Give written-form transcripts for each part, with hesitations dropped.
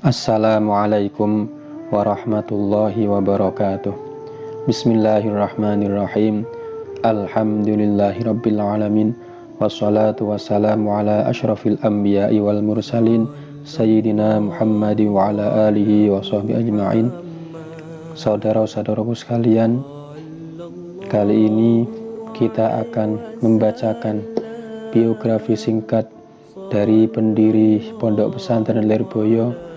Assalamualaikum warahmatullahi wabarakatuh. Bismillahirrahmanirrahim. Alhamdulillahirabbil alamin. Wassalatu wassalamu ala asyrafil anbiya'i wal mursalin Sayyidina Muhammad wa ala alihi wa sahbihi ajma'in. Saudara-saudaraku sekalian, kali ini kita akan membacakan biografi singkat dari pendiri Pondok Pesantren Lirboyo,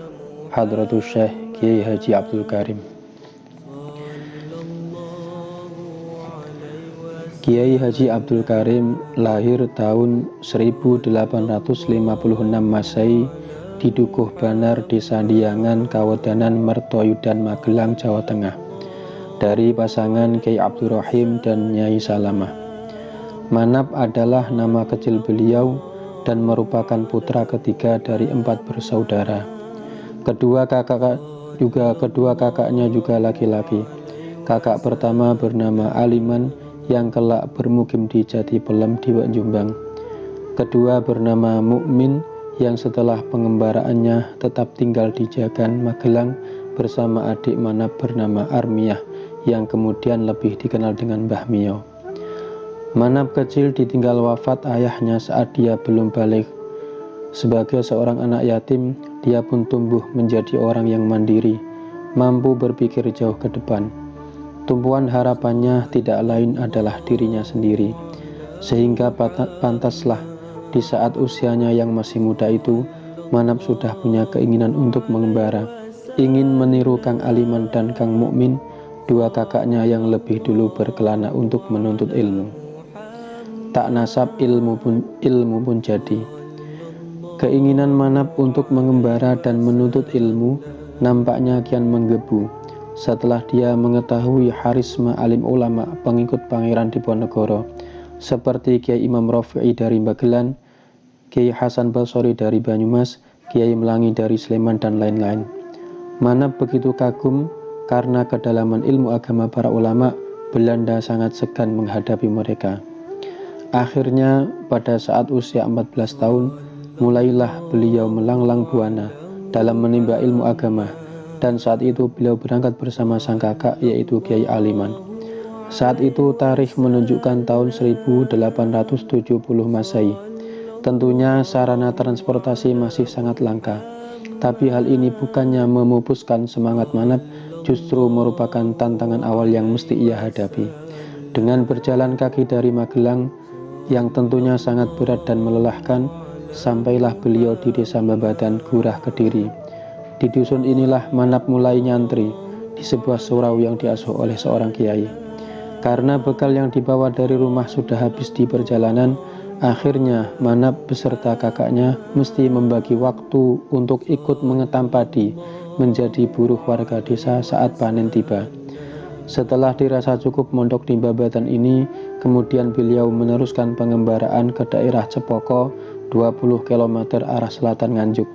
Hadratus Syekh Kiai Haji Abdul Karim. Kiai Haji Abdul Karim lahir tahun 1856 Masehi di Dukuh Banar, Desa Diangan, Kawedanan, Mertoyudan, Magelang, Jawa Tengah, dari pasangan Kiai Abdul Rahim dan Nyai Salamah. Manap adalah nama kecil beliau dan merupakan putra ketiga dari 4 bersaudara. Kedua kakaknya juga laki-laki. Kakak pertama bernama Aliman yang kelak bermukim di Jati Pelem di Jombang. Kedua bernama Mukmin yang setelah pengembaraannya tetap tinggal di Jagan, Magelang bersama adik Manap bernama Armiyah yang kemudian lebih dikenal dengan Mbah Mio. Manap kecil ditinggal wafat ayahnya saat dia belum balik. Sebagai seorang anak yatim, dia pun tumbuh menjadi orang yang mandiri, mampu berpikir jauh ke depan. Tumpuan harapannya tidak lain adalah dirinya sendiri, sehingga pantaslah di saat usianya yang masih muda itu, Manap sudah punya keinginan untuk mengembara, ingin meniru Kang Aliman dan Kang Mukmin, dua kakaknya yang lebih dulu berkelana untuk menuntut ilmu. Tak nasab ilmu pun jadi. Keinginan Manap untuk mengembara dan menuntut ilmu nampaknya kian menggebu setelah dia mengetahui harisma alim ulama pengikut Pangeran Diponegoro seperti Kiai Imam Rafi'i dari Magelang, Kiai Hasan Basori dari Banyumas, Kiai Melangi dari Sleman, dan lain-lain. Manap begitu kagum karena kedalaman ilmu agama para ulama. Belanda sangat segan menghadapi mereka. Akhirnya pada saat usia 14 tahun mulailah beliau melanglang buana dalam menimba ilmu agama, dan saat itu beliau berangkat bersama sang kakak yaitu Kiai Aliman. Saat itu tarikh menunjukkan tahun 1870 Masehi. Tentunya sarana transportasi masih sangat langka, tapi hal ini bukannya memupuskan semangat Manap, justru merupakan tantangan awal yang mesti ia hadapi. Dengan berjalan kaki dari Magelang yang tentunya sangat berat dan melelahkan, sampailah beliau di Desa Babadan, Gurah, Kediri. Di dusun inilah Manap mulai nyantri di sebuah surau yang diasuh oleh seorang kiai. Karena bekal yang dibawa dari rumah sudah habis di perjalanan, akhirnya Manap beserta kakaknya mesti membagi waktu untuk ikut mengetam padi menjadi buruh warga desa saat panen tiba. Setelah dirasa cukup mondok di Babadan ini, kemudian beliau meneruskan pengembaraan ke daerah Cepoko, 20 km arah selatan Nganjuk.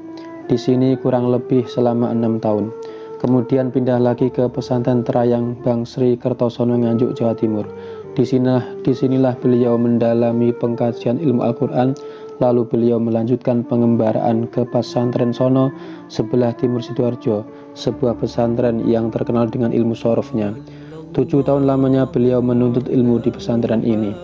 Di sini kurang lebih selama 6 tahun. Kemudian pindah lagi ke pesantren Terayang Bang Sri Kertosono Nganjuk, Jawa Timur. Disinilah beliau mendalami pengkajian ilmu Al-Quran. Lalu beliau melanjutkan pengembaraan ke pesantren Sono sebelah timur Sidoarjo, sebuah pesantren yang terkenal dengan ilmu sorofnya. 7 tahun lamanya beliau menuntut ilmu di pesantren ini.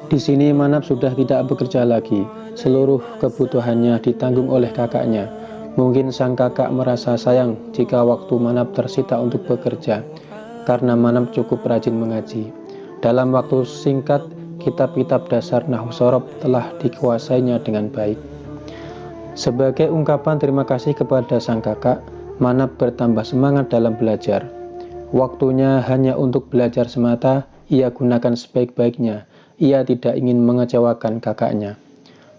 Di sini Manap sudah tidak bekerja lagi, seluruh kebutuhannya ditanggung oleh kakaknya. Mungkin sang kakak merasa sayang jika waktu Manap tersita untuk bekerja, karena Manap cukup rajin mengaji. Dalam waktu singkat, kitab-kitab dasar Nahwu Shorof telah dikuasainya dengan baik. Sebagai ungkapan terima kasih kepada sang kakak, Manap bertambah semangat dalam belajar. Waktunya hanya untuk belajar semata, ia gunakan sebaik-baiknya. Ia tidak ingin mengecewakan kakaknya.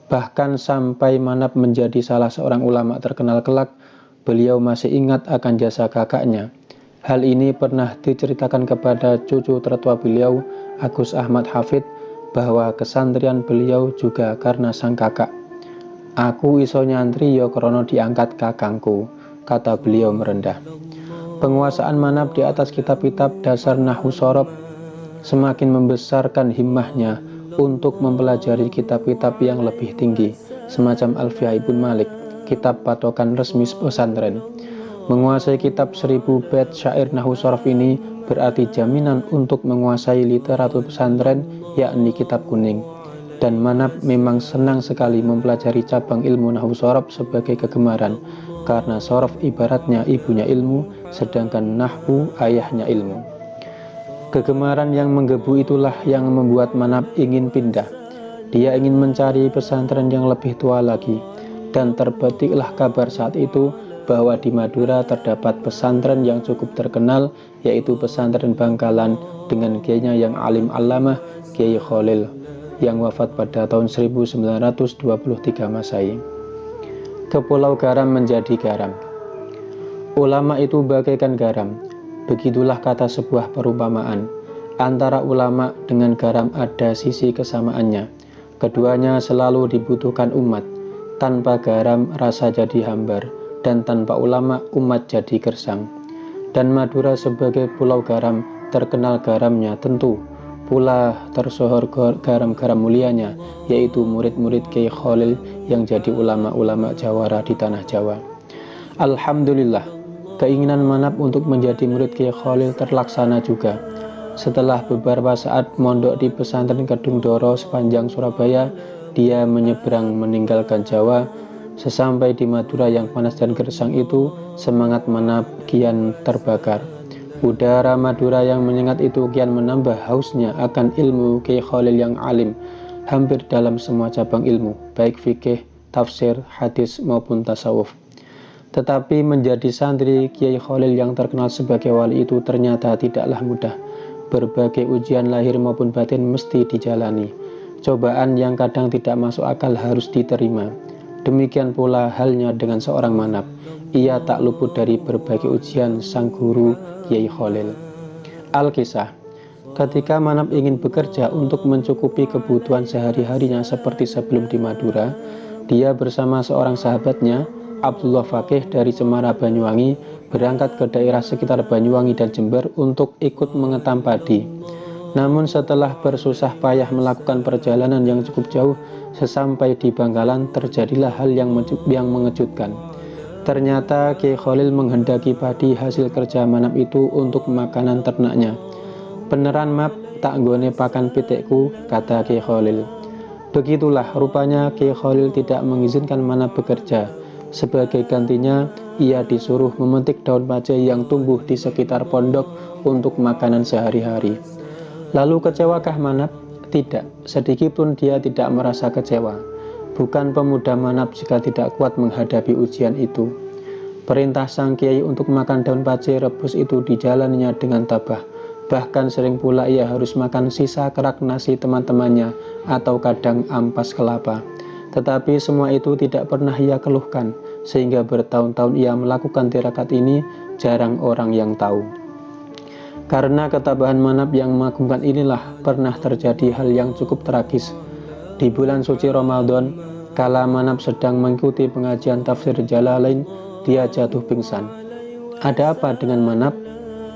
Bahkan sampai Manap menjadi salah seorang ulama terkenal kelak, beliau masih ingat akan jasa kakaknya. Hal ini pernah diceritakan kepada cucu tertua beliau, Agus Ahmad Hafid, bahwa kesantrian beliau juga karena sang kakak. Aku iso nyantri yo krono diangkat kakangku, kata beliau merendah. Penguasaan Manap di atas kitab-kitab dasar Nahwu Shorof semakin membesarkan himmahnya untuk mempelajari kitab-kitab yang lebih tinggi, semacam Alfiyah Ibn Malik, kitab patokan resmi pesantren. Menguasai kitab 1000 bait syair nahwu sorof ini berarti jaminan untuk menguasai literatur pesantren, yakni kitab kuning. Dan Manap memang senang sekali mempelajari cabang ilmu nahwu sorof sebagai kegemaran, karena sorof ibaratnya ibunya ilmu, sedangkan nahwu ayahnya ilmu. Kegemaran yang menggebu itulah yang membuat Manap ingin pindah. Dia ingin mencari pesantren yang lebih tua lagi, dan terbetiklah kabar saat itu bahwa di Madura terdapat pesantren yang cukup terkenal, yaitu pesantren Bangkalan dengan kiainya yang alim alamah, Kiai Khalil, yang wafat pada tahun 1923 Masehi. Ke Pulau Garam menjadi garam. Ulama itu bagaikan garam. Begitulah kata sebuah perumpamaan. Antara ulama dengan garam ada sisi kesamaannya. Keduanya selalu dibutuhkan umat. Tanpa garam rasa jadi hambar, dan tanpa ulama umat jadi gersang. Dan Madura sebagai pulau garam terkenal garamnya tentu. Pula tersohor garam-garam mulianya, yaitu murid-murid Kiai Khalil yang jadi ulama-ulama jawara di tanah Jawa. Alhamdulillah, keinginan Manap untuk menjadi murid Kiai Khalil terlaksana juga. Setelah beberapa saat mondok di pesantren Kedung Doro sepanjang Surabaya, dia menyeberang meninggalkan Jawa. Sesampai di Madura yang panas dan gersang itu, semangat Manap kian terbakar. Udara Madura yang menyengat itu kian menambah hausnya akan ilmu Kiai Khalil yang alim, hampir dalam semua cabang ilmu, baik fikih, tafsir, hadis maupun tasawuf. Tetapi menjadi santri Kiai Khalil yang terkenal sebagai wali itu ternyata tidaklah mudah. Berbagai ujian lahir maupun batin mesti dijalani. Cobaan yang kadang tidak masuk akal harus diterima. Demikian pula halnya dengan seorang Manap. Ia tak luput dari berbagai ujian sang guru Kiai Khalil. Al-Kisah. Ketika Manap ingin bekerja untuk mencukupi kebutuhan sehari-harinya seperti sebelum di Madura, dia bersama seorang sahabatnya, Abdullah Fakih dari Cemara Banyuwangi, berangkat ke daerah sekitar Banyuwangi dan Jember untuk ikut mengetam padi. Namun setelah bersusah payah melakukan perjalanan yang cukup jauh, sesampai di Bangkalan terjadilah hal yang mengejutkan. Ternyata Kiai Khalil menghendaki padi hasil kerja Manap itu untuk makanan ternaknya. Beneran Map, tak nggone pakan pitikku, kata Kiai Khalil. Begitulah rupanya Kiai Khalil tidak mengizinkan Manap bekerja. Sebagai gantinya, ia disuruh memetik daun pace yang tumbuh di sekitar pondok untuk makanan sehari-hari. Lalu kecewakah Manap? Tidak, sedikitpun dia tidak merasa kecewa. Bukan pemuda Manap jika tidak kuat menghadapi ujian itu. Perintah sang kiai untuk makan daun pace rebus itu dijalaninya dengan tabah. Bahkan sering pula ia harus makan sisa kerak nasi teman-temannya atau kadang ampas kelapa. Tetapi semua itu tidak pernah ia keluhkan, sehingga bertahun-tahun ia melakukan tirakat ini, jarang orang yang tahu. Karena ketabahan Manap yang mengagumkan inilah pernah terjadi hal yang cukup tragis. Di bulan suci Ramadan, kala Manap sedang mengikuti pengajian tafsir Jalalain, dia jatuh pingsan. Ada apa dengan Manap?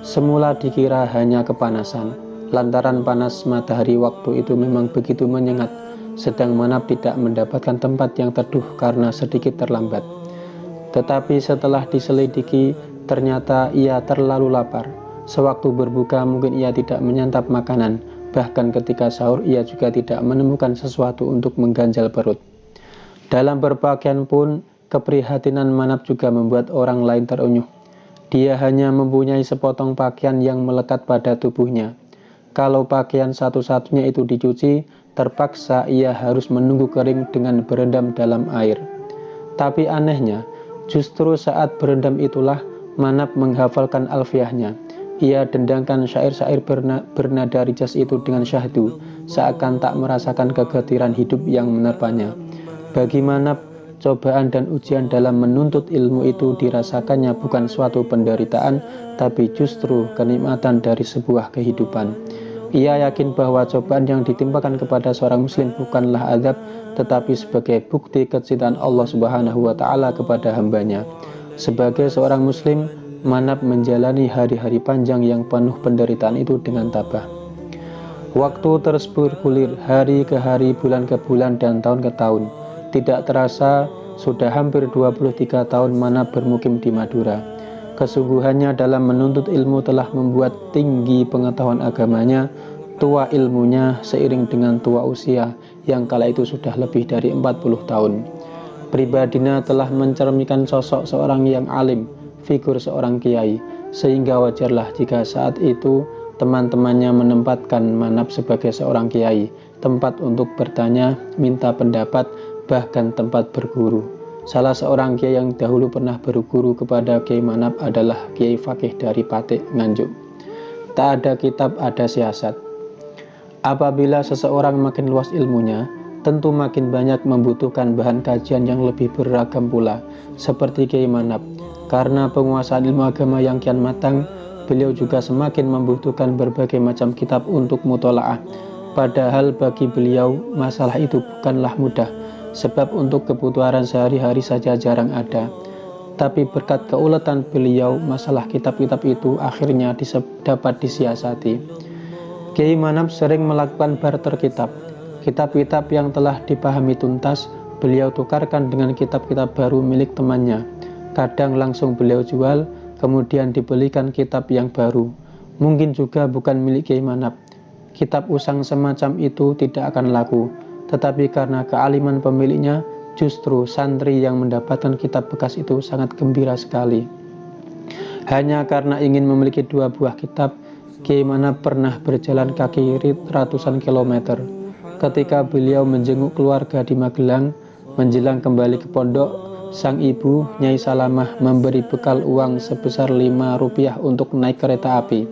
Semula dikira hanya kepanasan, lantaran panas matahari waktu itu memang begitu menyengat, sedang Manap tidak mendapatkan tempat yang teduh karena sedikit terlambat. Tetapi setelah diselidiki, ternyata ia terlalu lapar. Sewaktu berbuka mungkin ia tidak menyantap makanan, bahkan ketika sahur ia juga tidak menemukan sesuatu untuk mengganjal perut. Dalam berpakaian pun, keprihatinan Manap juga membuat orang lain terenyuh. Dia hanya mempunyai sepotong pakaian yang melekat pada tubuhnya. Kalau pakaian satu-satunya itu dicuci, terpaksa ia harus menunggu kering dengan berendam dalam air. Tapi anehnya, justru saat berendam itulah Manap menghafalkan alfiahnya. Ia dendangkan syair-syair bernada rijaz itu dengan syahdu, seakan tak merasakan kegetiran hidup yang menerpanya. Bagi Manap, cobaan dan ujian dalam menuntut ilmu itu dirasakannya bukan suatu penderitaan, tapi justru kenikmatan dari sebuah kehidupan. Ia yakin bahwa cobaan yang ditimpakan kepada seorang muslim bukanlah azab, tetapi sebagai bukti kecintaan Allah Subhanahu wa Ta'ala kepada hambanya. Sebagai seorang muslim, Manap menjalani hari-hari panjang yang penuh penderitaan itu dengan tabah. Waktu terus bergulir, hari ke hari, bulan ke bulan, dan tahun ke tahun. Tidak terasa, Sudah hampir 23 tahun Manap bermukim di Madura. Kesungguhannya dalam menuntut ilmu telah membuat tinggi pengetahuan agamanya, tua ilmunya seiring dengan tua usia yang kala itu sudah lebih dari 40 tahun. Pribadinya telah mencerminkan sosok seorang yang alim, figur seorang kiai, sehingga wajarlah jika saat itu teman-temannya menempatkan Manap sebagai seorang kiai, tempat untuk bertanya, minta pendapat, bahkan tempat berguru. Salah seorang kiai yang dahulu pernah berguru kepada Kiai Manap adalah Kiai Fakih dari Patik, Nganjuk. Tak ada kitab, ada siasat. Apabila seseorang makin luas ilmunya, tentu makin banyak membutuhkan bahan kajian yang lebih beragam pula, seperti Kiai Manap. Karena penguasaan ilmu agama yang kian matang, beliau juga semakin membutuhkan berbagai macam kitab untuk mutolaah. Padahal bagi beliau masalah itu bukanlah mudah, sebab untuk kebutuhan sehari-hari saja jarang ada. Tapi berkat keuletan beliau, masalah kitab-kitab itu akhirnya dapat disiasati. Kiai Manap sering melakukan barter kitab. Kitab-kitab yang telah dipahami tuntas, beliau tukarkan dengan kitab-kitab baru milik temannya. Kadang langsung beliau jual, kemudian dibelikan kitab yang baru. Mungkin juga bukan milik Kiai Manap. Kitab usang semacam itu tidak akan laku, tetapi karena kealiman pemiliknya, justru santri yang mendapatkan kitab bekas itu sangat gembira sekali. Hanya karena ingin memiliki 2 buah kitab, Kiai Manap pernah berjalan kaki ratusan kilometer. Ketika beliau menjenguk keluarga di Magelang, menjelang kembali ke pondok, sang ibu, Nyai Salamah, memberi bekal uang sebesar Rp5 untuk naik kereta api.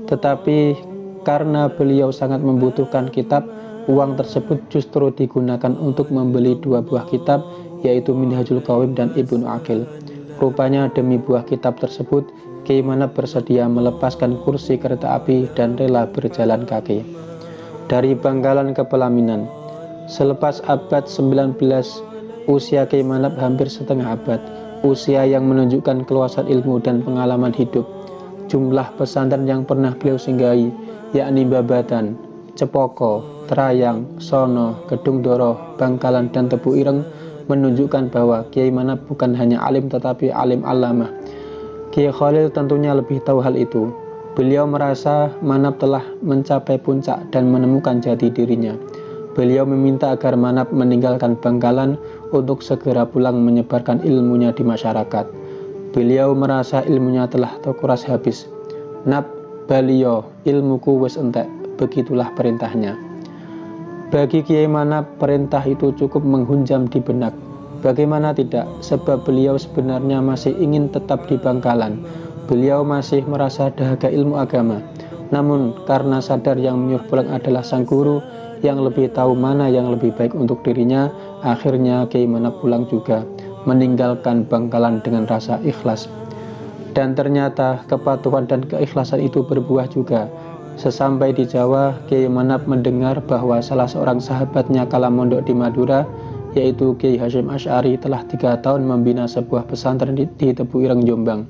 Tetapi karena beliau sangat membutuhkan kitab, uang tersebut justru digunakan untuk membeli 2 buah kitab, yaitu Minhajul Qawim dan Ibnu Aqil. Rupanya demi buah kitab tersebut, Kiai Manap bersedia melepaskan kursi kereta api dan rela berjalan kaki. Dari Bangkalan ke Pelaminan. Selepas abad 19, usia Kiai Manap hampir setengah abad, usia yang menunjukkan keluasan ilmu dan pengalaman hidup. Jumlah pesantren yang pernah beliau singgahi, yakni Babatan, Cepoko, Trayang, Sono, Gedung Doro, Bangkalan, dan Tebu Ireng, menunjukkan bahwa Kiai Manap bukan hanya alim tetapi alim alamah. Kiai Khalil tentunya lebih tahu hal itu. Beliau merasa Manap telah mencapai puncak dan menemukan jati dirinya. Beliau meminta agar Manap meninggalkan Bangkalan untuk segera pulang menyebarkan ilmunya di masyarakat. Beliau merasa ilmunya telah terkuras habis. Nap, baliyo, ilmuku wis entek, begitulah perintahnya. Bagi Kiai Manap, perintah itu cukup menghunjam di benak. Bagaimana tidak, sebab beliau sebenarnya masih ingin tetap di Bangkalan. Beliau masih merasa dahaga ilmu agama. Namun karena sadar yang menyuruh pulang adalah sang guru yang lebih tahu mana yang lebih baik untuk dirinya, akhirnya Kiai Manap pulang juga, meninggalkan Bangkalan dengan rasa ikhlas. Dan ternyata kepatuhan dan keikhlasan itu berbuah juga. Sesampai di Jawa, Kiai Manap mendengar bahwa salah seorang sahabatnya kala mondok di Madura, yaitu Kiai Hasyim Asy'ari, telah 3 tahun membina sebuah pesantren di Tebu Ireng, Jombang.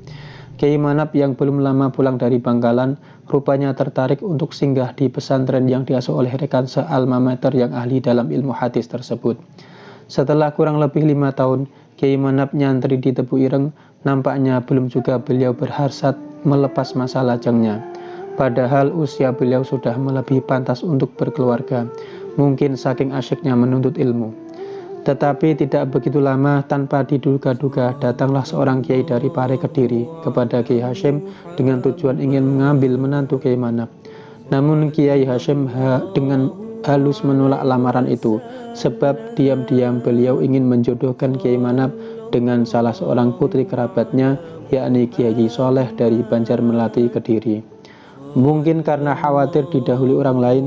Kiai Manap yang belum lama pulang dari Bangkalan, rupanya tertarik untuk singgah di pesantren yang diasuh oleh rekan se-alma mater yang ahli dalam ilmu hadis tersebut. Setelah kurang lebih 5 tahun, Kiai Manap nyantri di Tebu Ireng, nampaknya belum juga beliau berhasrat melepas masa lajangnya. Padahal usia beliau sudah melebihi pantas untuk berkeluarga, mungkin saking asyiknya menuntut ilmu. Tetapi tidak begitu lama, tanpa diduga-duga, datanglah seorang kiai dari Pare Kediri kepada Kiai Hasyim dengan tujuan ingin mengambil menantu Kiai Manap. Namun Kiai Hasyim dengan halus menolak lamaran itu, sebab diam-diam beliau ingin menjodohkan Kiai Manap dengan salah seorang putri kerabatnya, yakni Kiai Soleh dari Banjarmelati, Kediri. Mungkin karena khawatir didahului orang lain,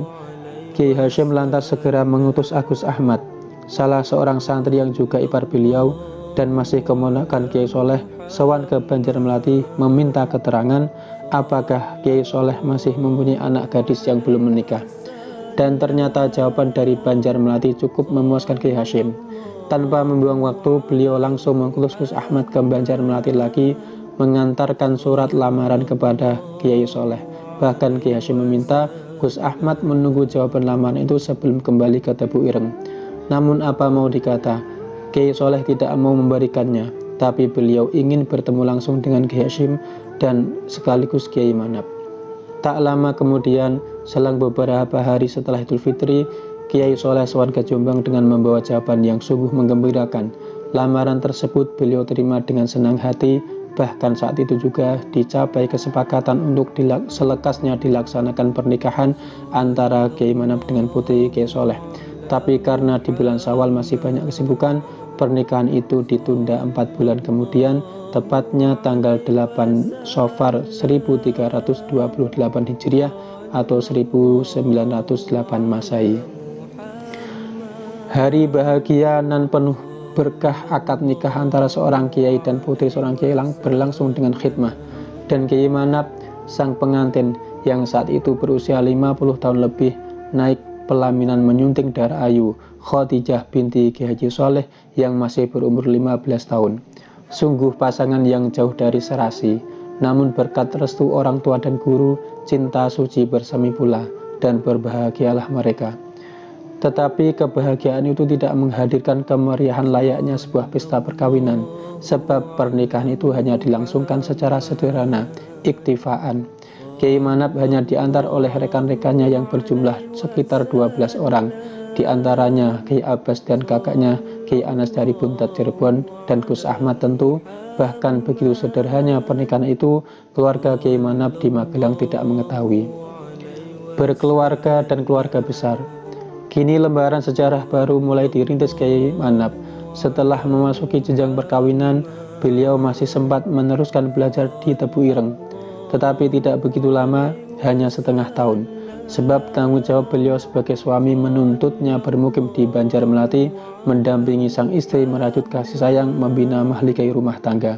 Kiai Hasyim lantas segera mengutus Agus Ahmad, salah seorang santri yang juga ipar beliau dan masih keponakan Kiai Soleh, sowan ke Banjarmelati meminta keterangan apakah Kiai Soleh masih mempunyai anak gadis yang belum menikah. Dan ternyata jawaban dari Banjarmelati cukup memuaskan Kiai Hasyim. Tanpa membuang waktu, beliau langsung mengutus Gus Ahmad ke Banjarmelati lagi, mengantarkan surat lamaran kepada Kiai Soleh. Bahkan Kiai Hasyim meminta Gus Ahmad menunggu jawaban lamaran itu sebelum kembali ke Tebu Ireng. Namun apa mau dikata, Kiai Soleh tidak mau memberikannya, tapi beliau ingin bertemu langsung dengan Kiai Hasyim dan sekaligus Kiai Manap. Tak lama kemudian, selang beberapa hari setelah Idul Fitri, Kiai Soleh sowan ke Jombang dengan membawa jawaban yang sungguh menggembirakan. Lamaran tersebut beliau terima dengan senang hati, bahkan saat itu juga dicapai kesepakatan untuk selekasnya dilaksanakan pernikahan antara Kiai Manap dengan putri Kiai Soleh. Tapi karena di bulan Syawal masih banyak kesibukan, pernikahan itu ditunda 4 bulan kemudian, tepatnya tanggal 8 Safar 1328 Hijriah atau 1908 Masehi. Hari bahagia nan penuh berkah akad nikah antara seorang kiai dan putri seorang kiai berlangsung dengan khidmah, dan Kiai Manap sang pengantin yang saat itu berusia 50 tahun lebih naik pelaminan menyunting darah ayu Khadijah binti Kiai Haji Soleh yang masih berumur 15 tahun. Sungguh pasangan yang jauh dari serasi, namun berkat restu orang tua dan guru, cinta suci bersemi pula, dan berbahagialah mereka. Tetapi kebahagiaan itu tidak menghadirkan kemeriahan layaknya sebuah pesta perkawinan, sebab pernikahan itu hanya dilangsungkan secara sederhana, iktifaan. Kiai Manap hanya diantar oleh rekan-rekannya yang berjumlah sekitar 12 orang, di antaranya Kiai Abbas dan kakaknya Kiai Anas dari Buntat Cirebon dan Gus Ahmad tentu. Bahkan begitu sederhana pernikahan itu, keluarga Kiai Manap di Magelang tidak mengetahui. Berkeluarga dan keluarga besar. Kini lembaran sejarah baru mulai dirintis Kiai Manap. Setelah memasuki jenjang perkawinan, beliau masih sempat meneruskan belajar di Tebu Ireng. Tetapi tidak begitu lama, hanya setengah tahun. Sebab tanggung jawab beliau sebagai suami menuntutnya bermukim di Banjarmelati, mendampingi sang istri merajut kasih sayang, membina mahligai rumah tangga.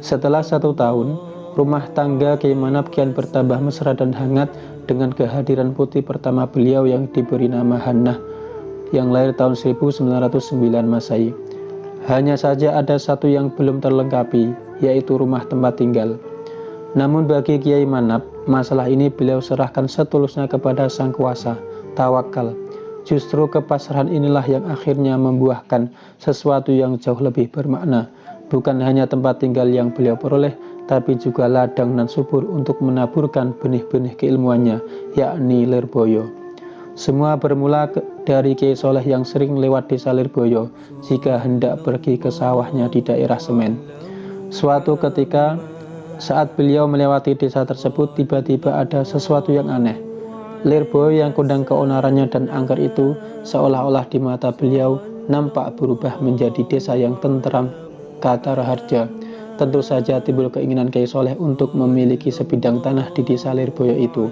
Setelah 1 tahun, rumah tangga Kiai Manap kian bertambah mesra dan hangat dengan kehadiran putri pertama beliau yang diberi nama Hannah yang lahir tahun 1909 Masehi. Hanya saja ada satu yang belum terlengkapi, yaitu rumah tempat tinggal. Namun bagi Kiai Manap, masalah ini beliau serahkan setulusnya kepada Sang Kuasa, tawakal. Justru kepasrahan inilah yang akhirnya membuahkan sesuatu yang jauh lebih bermakna. Bukan hanya tempat tinggal yang beliau peroleh, tapi juga ladang nan subur untuk menaburkan benih-benih keilmuannya, yakni Lirboyo. Semua bermula dari Kiai Soleh yang sering lewat desa Lirboyo jika hendak pergi ke sawahnya di daerah Semen. Suatu ketika, saat beliau melewati desa tersebut, tiba-tiba ada sesuatu yang aneh. Lirboyo yang kondang keonarannya dan angker itu, seolah-olah di mata beliau nampak berubah menjadi desa yang tenteram, kata Raharja. Tentu saja timbul keinginan Kiai Soleh untuk memiliki sebidang tanah di desa Lirboyo itu.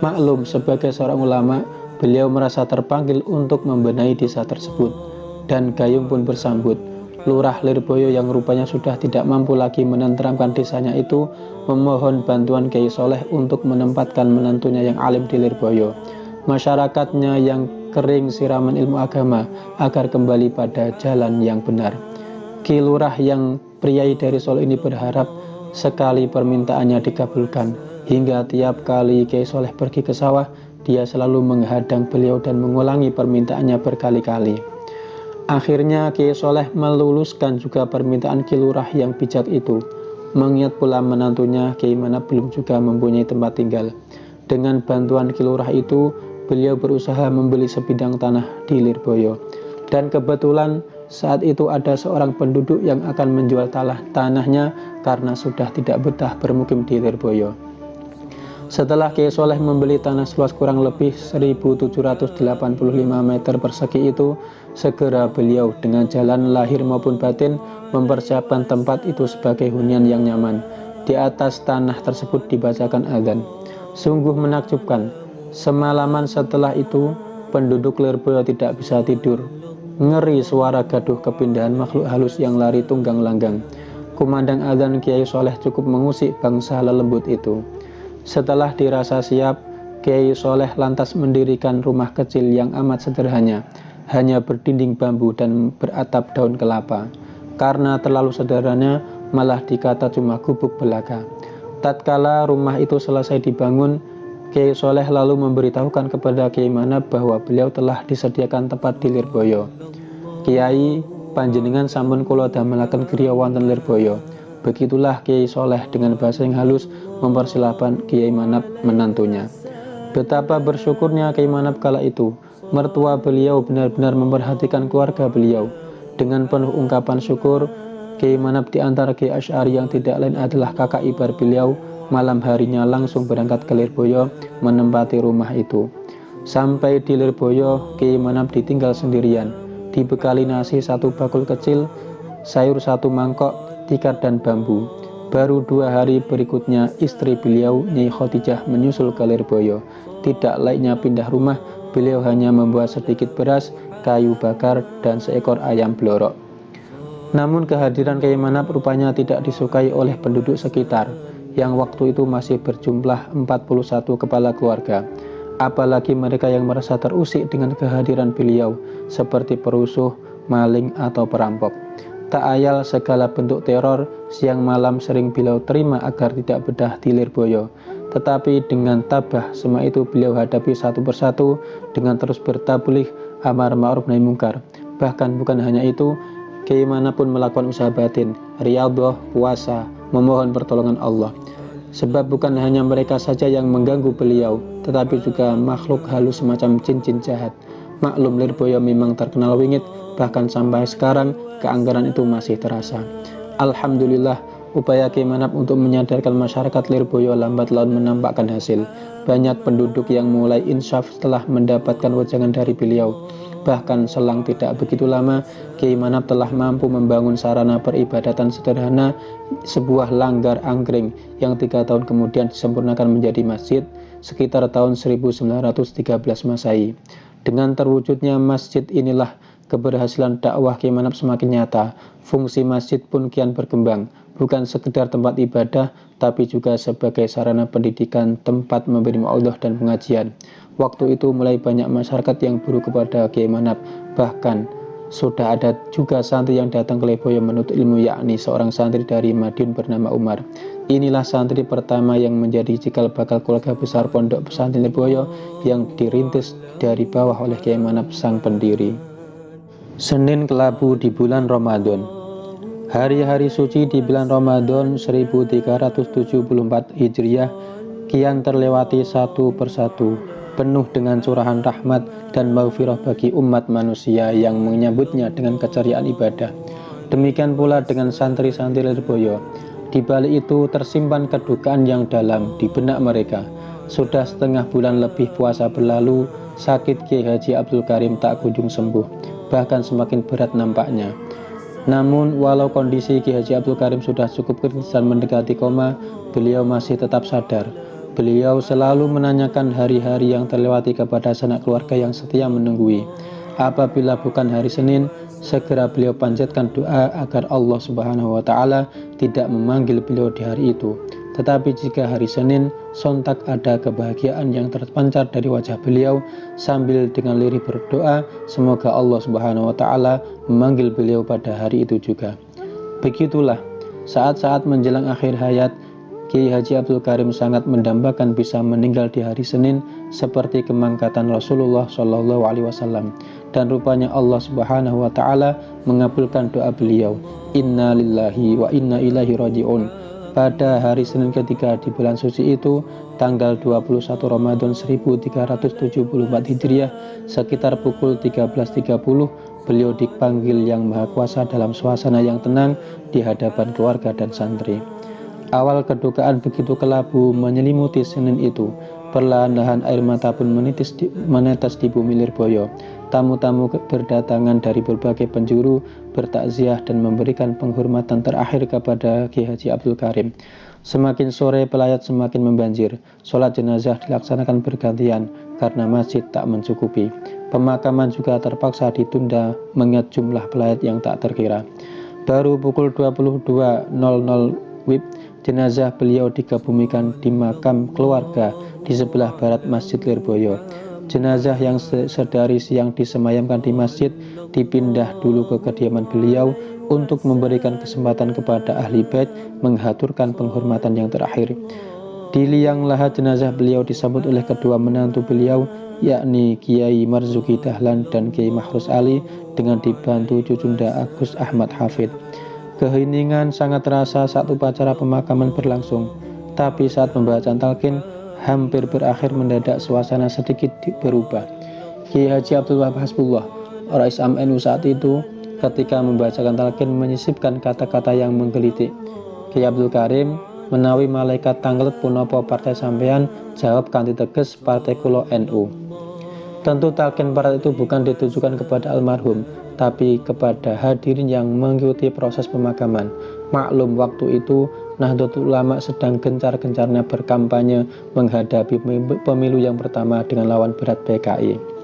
Maklum, sebagai seorang ulama, beliau merasa terpanggil untuk membenahi desa tersebut. Dan gayung pun bersambut. Lurah Lirboyo yang rupanya sudah tidak mampu lagi menenteramkan desanya itu, memohon bantuan Kiai Soleh untuk menempatkan menantunya yang alim di Lirboyo, masyarakatnya yang kering siraman ilmu agama, agar kembali pada jalan yang benar. Ki Lurah yang priai dari Solo ini berharap sekali permintaannya dikabulkan, hingga tiap kali Kiai Soleh pergi ke sawah, dia selalu menghadang beliau dan mengulangi permintaannya berkali-kali. Akhirnya Kiai Soleh meluluskan juga permintaan Ki Lurah yang bijak itu. Mengingat pula menantunya Kiai Manap belum juga mempunyai tempat tinggal. Dengan bantuan Ki Lurah itu, beliau berusaha membeli sebidang tanah di Lirboyo. Dan kebetulan saat itu ada seorang penduduk yang akan menjual tanahnya karena sudah tidak betah bermukim di Lirboyo. Setelah Kiai Soleh membeli tanah seluas kurang lebih 1785 meter persegi itu, segera beliau dengan jalan lahir maupun batin mempersiapkan tempat itu sebagai hunian yang nyaman. Di atas tanah tersebut dibacakan azan. Sungguh menakjubkan. Semalaman setelah itu, penduduk Lirboyo tidak bisa tidur. Ngeri suara gaduh kepindahan makhluk halus yang lari tunggang langgang. Kumandang azan, Kiai Soleh cukup mengusik bangsa lelembut itu. Setelah dirasa siap, Kiai Soleh lantas mendirikan rumah kecil yang amat sederhana, hanya berdinding bambu dan beratap daun kelapa. Karena terlalu sederhana, malah dikata cuma gubuk belaka. Tatkala rumah itu selesai dibangun, Kiai Soleh lalu memberitahukan kepada Kiai Manap bahwa beliau telah disediakan tempat di Lirboyo. Kiai, panjenengan sampun kula damelaken griya wonten Lirboyo. Begitulah Kiai Soleh dengan bahasa yang halus mempersilahkan Kiai Manap menantunya. Betapa bersyukurnya Kiai Manap kala itu. Mertua beliau benar-benar memperhatikan keluarga beliau. Dengan penuh ungkapan syukur, Kiai Manap di antara Kiai Asy'ari yang tidak lain adalah kakak ipar beliau, malam harinya langsung berangkat ke Lirboyo menempati rumah itu. Sampai di Lirboyo, Kiai Manap ditinggal sendirian, dibekali nasi 1 bakul kecil, sayur 1 mangkok, tikar dan bambu. Baru 2 hari berikutnya istri beliau, Nyai Khadijah, menyusul ke Lirboyo. Tidak laiknya pindah rumah, beliau hanya membawa sedikit beras, kayu bakar, dan seekor ayam blorok. Namun kehadiran Kiai Manap rupanya tidak disukai oleh penduduk sekitar, yang waktu itu masih berjumlah 41 kepala keluarga. Apalagi mereka yang merasa terusik dengan kehadiran beliau, seperti perusuh, maling, atau perampok. Tak ayal segala bentuk teror siang malam sering beliau terima agar tidak bedah di Lirboyo. Tetapi dengan tabah semua itu beliau hadapi satu persatu dengan terus bertabligh amar ma'ruf nahi mungkar. Bahkan bukan hanya itu, Kiai Manap pun melakukan usaha batin, riyadhah, puasa, memohon pertolongan Allah. Sebab bukan hanya mereka saja yang mengganggu beliau, tetapi juga makhluk halus semacam jin-jin jahat. Maklum Lirboyo memang terkenal wingit, bahkan sampai sekarang keanggaran itu masih terasa. Alhamdulillah, upaya Kiai Manap untuk menyadarkan masyarakat Lirboyo lambat laun menampakkan hasil. Banyak penduduk yang mulai insaf setelah mendapatkan wejangan dari beliau. Bahkan selang tidak begitu lama, Kiai Manap telah mampu membangun sarana peribadatan sederhana, sebuah langgar angkring yang 3 tahun kemudian disempurnakan menjadi masjid sekitar tahun 1913 Masehi. Dengan terwujudnya masjid inilah keberhasilan dakwah Kiai Manap semakin nyata. Fungsi masjid pun kian berkembang, bukan sekedar tempat ibadah, tapi juga sebagai sarana pendidikan, tempat memberi mau'idhah dan pengajian. Waktu itu mulai banyak masyarakat yang buruh kepada Kiai Manap. Bahkan sudah ada juga santri yang datang ke Lirboyo menuntut ilmu, yakni seorang santri dari Madiun bernama Umar. Inilah santri pertama yang menjadi cikal bakal keluarga besar Pondok Pesantren Lirboyo yang dirintis dari bawah oleh Kiai Manap sang pendiri. Senin Kelabu di bulan Ramadan. Hari-hari suci di bulan Ramadan 1374 Hijriah kian terlewati satu persatu, penuh dengan curahan rahmat dan maghfirah bagi umat manusia yang menyambutnya dengan keceriaan ibadah. Demikian pula dengan santri-santri Lirboyo. Di balik itu tersimpan kedukaan yang dalam di benak mereka. Sudah setengah bulan lebih puasa berlalu, sakit Kiai Haji Abdul Karim tak kunjung sembuh, bahkan semakin berat nampaknya. Namun walau kondisi Kiai Haji Abdul Karim sudah cukup kritis dan mendekati koma, beliau masih tetap sadar. Beliau selalu menanyakan hari-hari yang terlewati kepada sanak keluarga yang setia menunggui. Apabila bukan hari Senin, segera beliau panjatkan doa agar Allah Subhanahu wa Ta'ala tidak memanggil beliau di hari itu. Tetapi jika hari Senin, sontak ada kebahagiaan yang terpancar dari wajah beliau sambil dengan lirih berdoa semoga Allah Subhanahu wa Ta'ala memanggil beliau pada hari itu juga. Begitulah saat-saat menjelang akhir hayat, Kiai Haji Abdul Karim sangat mendambakan bisa meninggal di hari Senin seperti kemangkatan Rasulullah Shallallahu Alaihi Wasallam. Dan rupanya Allah Subhanahu wa Ta'ala mengabulkan doa beliau. Inna lillahi wa inna ilaihi raji'un. Pada hari Senin ketiga di bulan suci itu, tanggal 21 Ramadan 1374 Hijriah, sekitar pukul 13.30, beliau dipanggil Yang Maha Kuasa dalam suasana yang tenang di hadapan keluarga dan santri. Awal kedukaan begitu kelabu menyelimuti Senin itu. Perlahan-lahan air mata pun menetes di bumi Lirboyo. Tamu-tamu berdatangan dari berbagai penjuru bertakziah dan memberikan penghormatan terakhir kepada Kiai Haji Abdul Karim. Semakin sore pelayat semakin membanjir. Sholat jenazah dilaksanakan bergantian karena masjid tak mencukupi. Pemakaman juga terpaksa ditunda mengingat jumlah pelayat yang tak terkira. Baru pukul 22.00 WIB, jenazah beliau dikebumikan di makam keluarga di sebelah barat Masjid Lirboyo. Jenazah yang sedari siang disemayamkan di masjid dipindah dulu ke kediaman beliau untuk memberikan kesempatan kepada ahli bait menghaturkan penghormatan yang terakhir. Di liang lahat jenazah beliau disambut oleh kedua menantu beliau, yakni Kiai Marzuki Dahlan dan Kiai Mahrus Ali, dengan dibantu Cucunda Agus Ahmad Hafid. Keheningan sangat terasa saat upacara pemakaman berlangsung, tapi saat pembacaan talqin hampir berakhir mendadak suasana sedikit berubah. Kiai Haji Abdul Wahab Hasbullah, Rais Am NU saat itu, ketika membacakan talqin menyisipkan kata-kata yang menggelitik. Kiai Abdul Karim menawi malaikat tanglet punapa partai sampean, jawab kanthi tegas partai kula NU. Tentu talqin partai itu bukan ditujukan kepada almarhum, tapi kepada hadirin yang mengikuti proses pemakaman. Maklum waktu itu Nahdlatul Ulama sedang gencar-gencarnya berkampanye menghadapi pemilu yang pertama dengan lawan berat PKI.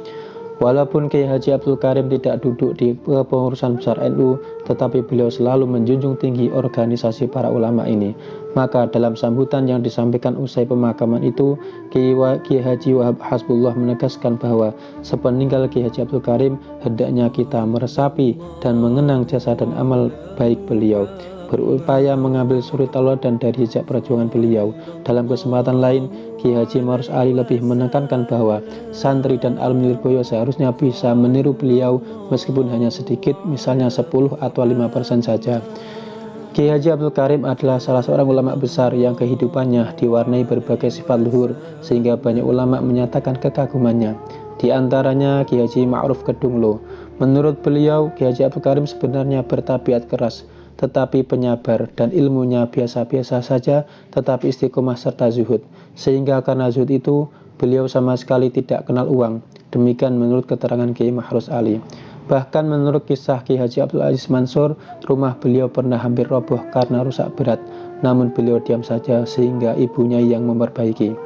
Walaupun Kiai Haji Abdul Karim tidak duduk di kepengurusan besar NU, tetapi beliau selalu menjunjung tinggi organisasi para ulama ini. Maka dalam sambutan yang disampaikan usai pemakaman itu, Kiai Haji Wahab Hasbullah menegaskan bahwa sepeninggal Kiai Haji Abdul Karim, hendaknya kita meresapi dan mengenang jasa dan amal baik beliau, berupaya mengambil suri tauladan dari jejak perjuangan beliau. Dalam kesempatan lain, Kiai Haji Ma'ruf Ali lebih menekankan bahwa santri dan alumni Lirboyo seharusnya bisa meniru beliau meskipun hanya sedikit, misalnya 10 atau 5% saja. Kiai Haji Abdul Karim adalah salah seorang ulama besar yang kehidupannya diwarnai berbagai sifat luhur, sehingga banyak ulama menyatakan kekagumannya. Di antaranya Kiai Haji Ma'ruf Kedunglo. Menurut beliau, Kiai Haji Abdul Karim sebenarnya bertabiat keras, tetapi penyabar, dan ilmunya biasa-biasa saja, tetapi istiqomah serta zuhud. Sehingga karena zuhud itu, beliau sama sekali tidak kenal uang. Demikian menurut keterangan Kiai Ma'ruf Ali. Bahkan menurut kisah Kiai Haji Abdul Aziz Mansur, rumah beliau pernah hampir roboh karena rusak berat, namun beliau diam saja sehingga ibunya yang memperbaiki.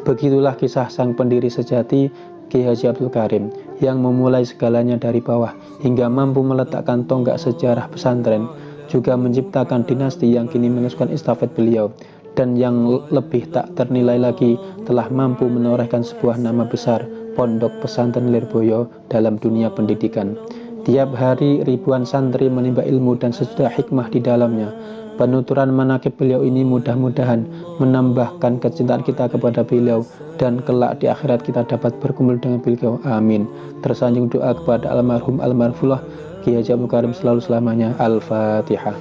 Begitulah kisah sang pendiri sejati, Kiai Haji Abdul Karim, yang memulai segalanya dari bawah hingga mampu meletakkan tonggak sejarah pesantren, juga menciptakan dinasti yang kini meneruskan estafet beliau, dan yang lebih tak ternilai lagi, telah mampu menorehkan sebuah nama besar Pondok Pesantren Lirboyo dalam dunia pendidikan. Tiap hari ribuan santri menimba ilmu dan sejuta hikmah di dalamnya. Penuturan manaqib beliau ini mudah-mudahan menambahkan kecintaan kita kepada beliau, dan kelak di akhirat kita dapat berkumpul dengan beliau. Amin. Tersanjung doa kepada almarhum almarhumullah Kiai Haji Abdul Karim selalu selamanya. Al-Fatihah.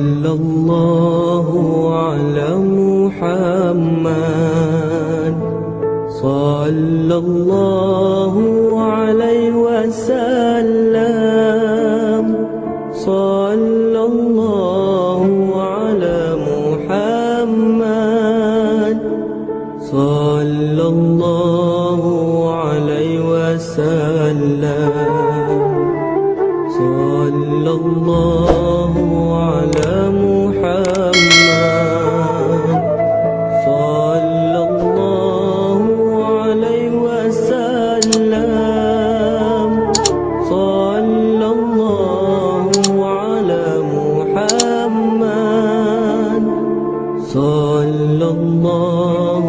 Sallallahu ala Muhammad, sallallahu alaihi wasallam. Sallallahu ala Muhammad, sallallahu alaihi wasallam. Sallallahu ala Muhammad, sallallahu alaihi wasallam. Sallallahu ala Muhammad, sallallahu alaihi wasallam. Sallallahu ala صلى الله